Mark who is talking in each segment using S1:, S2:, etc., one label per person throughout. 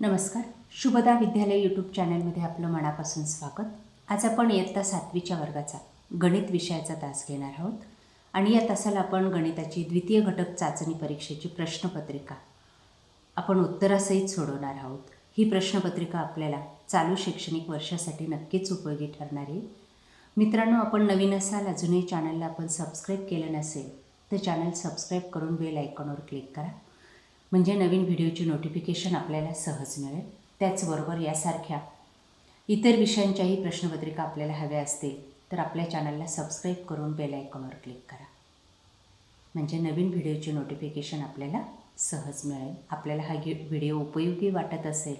S1: नमस्कार. शुभदा विद्यालय यूट्यूब चॅनलमध्ये आपलं मनापासून स्वागत. आज आपण इयत्ता 7वीच्या वर्गाचा गणित विषयाचा तास घेणार आहोत आणि या तासाला आपण गणिताची द्वितीय घटक चाचणी परीक्षेची प्रश्नपत्रिका आपण उत्तरासहित सोडवणार आहोत. ही प्रश्नपत्रिका आपल्याला चालू शैक्षणिक वर्षासाठी नक्कीच उपयोगी ठरणार आहे. मित्रांनो, आपण नवीन असाल, अजूनही चॅनलला आपण सबस्क्राईब केलं नसेल तर चॅनल सबस्क्राईब करून बेल आयकॉनवर क्लिक करा, म्हणजे नवीन व्हिडिओची नोटिफिकेशन आपल्याला सहज मिळेल. त्याचबरोबर यासारख्या इतर विषयांच्याही प्रश्नपत्रिका आपल्याला हव्या असतील तर आपल्या चॅनलला सबस्क्राईब करून बेल आयकॉनवर क्लिक करा, म्हणजे नवीन व्हिडिओची नोटिफिकेशन आपल्याला सहज मिळेल. आपल्याला हा व्हिडिओ उपयोगी वाटत असेल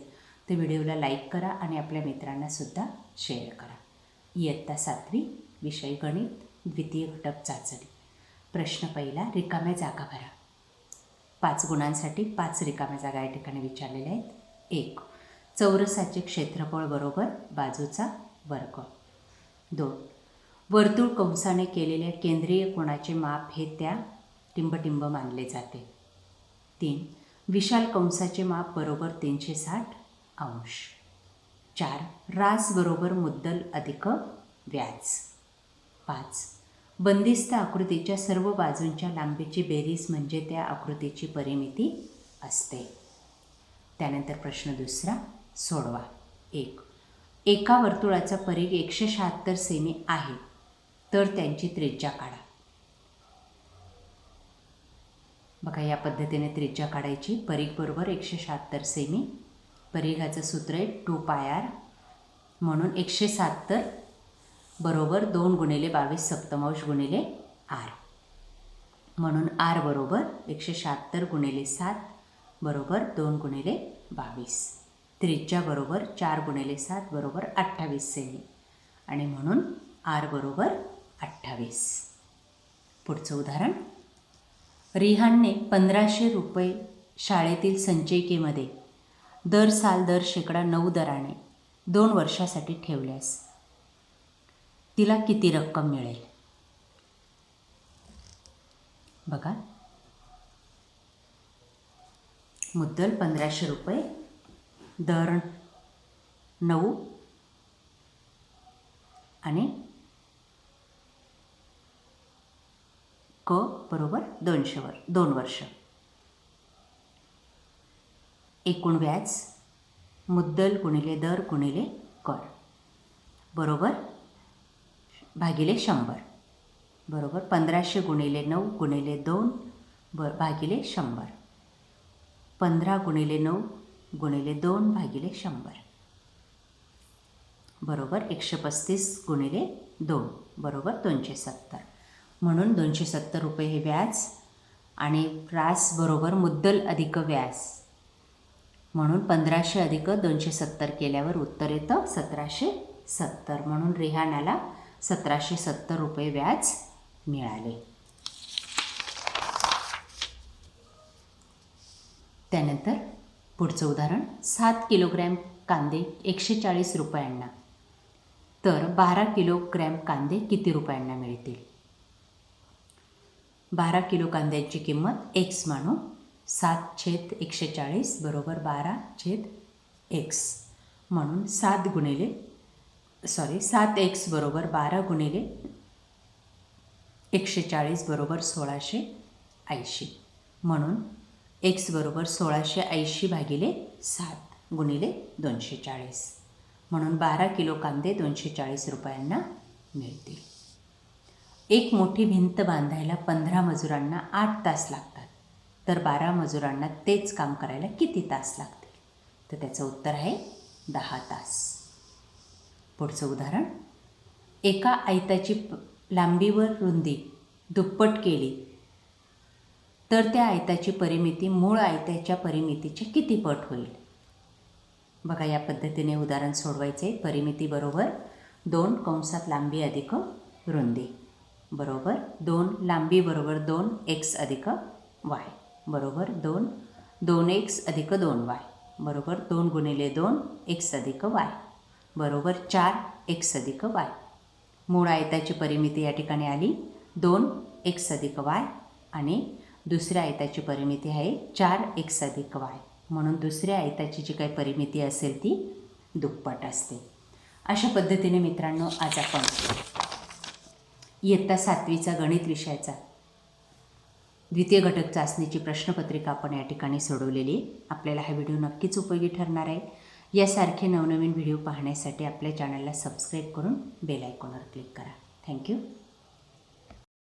S1: तर व्हिडिओला लाईक करा आणि आपल्या मित्रांनासुद्धा शेअर करा. इयत्ता 7वी, विषय गणित, द्वितीय घटक चाचणी. प्रश्न पहिला, रिकाम्या जागा भरा. 5 गुणांसाठी 5 रिकाम्या जागा या ठिकाणी विचारलेल्या आहेत. 1. चौरसाचे क्षेत्रफळ बरोबर बाजूचा वर्ग. 2. वर्तुळ कंसाने केलेल्या केंद्रीय कोनाचे माप हे त्या टिंबटिंब मानले जाते. 3. विशाल कंसाचे माप बरोबर 360 अंश. 4. रास बरोबर मुद्दल अधिक व्याज. 5. बंदिस्त आकृतीच्या सर्व बाजूंच्या लांबीची बेरीज म्हणजे त्या आकृतीची परिमिती असते. त्यानंतर प्रश्न दुसरा, सोडवा. 1. एका वर्तुळाचा परिघ 176 सेमी आहे तर त्यांची त्रिज्या काढा. बघा, या पद्धतीने त्रिज्या काढायची. परिघ बरोबर 176 सेमी. परिघाचं सूत्र आहे 2πr, म्हणून 176 बरोबर 2 गुणिले 22 सप्तमांश गुणिले r, म्हणून r बरोबर 176 गुणिले 7 बरोबर 2 गुणिले 22. त्रिज्या बरोबर 4 गुणिले 7 बरोबर 28 सेमी आणि म्हणून r बरोबर 28. पुढचं उदाहरण, रिहानने 1500 रुपये शाळेतील संचयिकेमध्ये दर साल दर शेकडा 9 दराने 2 वर्षासाठी ठेवल्यास तिला किती रक्कम मिळेल? बघा, मुद्दल 1500 रुपये, दर 9 आणि क बरोबर 2 वर्ष. एकूण व्याज मुद्दल गुणिले दर गुणिले कर बरोबर भागिले 100 बरोबर 1500 गुणिले 9 गुणिले 2 भागिले 100. 15 गुणिले 9 गुणिले 2 भागिले 100 बरोबर 135 गुणिले 2 बरोबर 270. म्हणून 270 रुपये हे व्याज आणि रास बरोबर मुद्दल अधिक व्याज, म्हणून 1500 अधिक 270 केल्यावर उत्तर येतं 1770. म्हणून रिहानाला 1770 रुपये व्याज मिळाले. त्यानंतर पुढचं उदाहरण, 7 किलोग्रॅम कांदे 140 रुपयांना तर 12 किलोग्रॅम कांदे किती रुपयांना मिळतील? 12 किलो कांद्यांची किंमत x मानू. 7/140 बरोबर 12/x, म्हणून 7x बरोबर 12 गुणिले 140 बरोबर 1680, म्हणून x बरोबर 1680 भागिले 7 गुणिले 240, म्हणून 12 किलो कांदे 240 रुपयांना मिळतील. एक मोठी भिंत बांधायला 15 मजुरांना 8 तास लागतात तर 12 मजुरांना तेच काम करायला किती तास लागतील? तर त्याचं उत्तर आहे 10 तास. पुढचं उदाहरण, एका आयताची लांबी व रुंदी दुप्पट केली तर त्या आयताची परिमिती मूळ आयताच्या परिमितीच्या किती पट होईल? बघा, या पद्धतीने उदाहरण सोडवायचे. परिमिती बरोबर 2 कंसात लांबी अधिक रुंदी बरोबर 2 लांबी बरोबर 2x अधिक y बरोबर 2x अधिक 2y बरोबर 2 गुणिले 2x अधिक y बरोबर 4x अधिक y. मूळ आयताची परिमिती या ठिकाणी आली 2x अधिक y आणि दुसऱ्या आयताची परिमिती आहे 4x अधिक y म्हणून दुसऱ्या आयताची जी काही परिमिती असेल ती दुप्पट असते. अशा पद्धतीने मित्रांनो आज आपण इयत्ता 7वीचा गणित विषयाचा द्वितीय घटक चाचणीची प्रश्नपत्रिका आपण या ठिकाणी सोडवलेली आहे. आपल्याला हा व्हिडिओ नक्कीच उपयोगी ठरणार आहे. यासारखे नवनवीन व्हिडिओ पाहण्यासाठी आपल्या चॅनलला सबस्क्राईब करून बेल आयकॉनवर क्लिक करा. थँक्यू.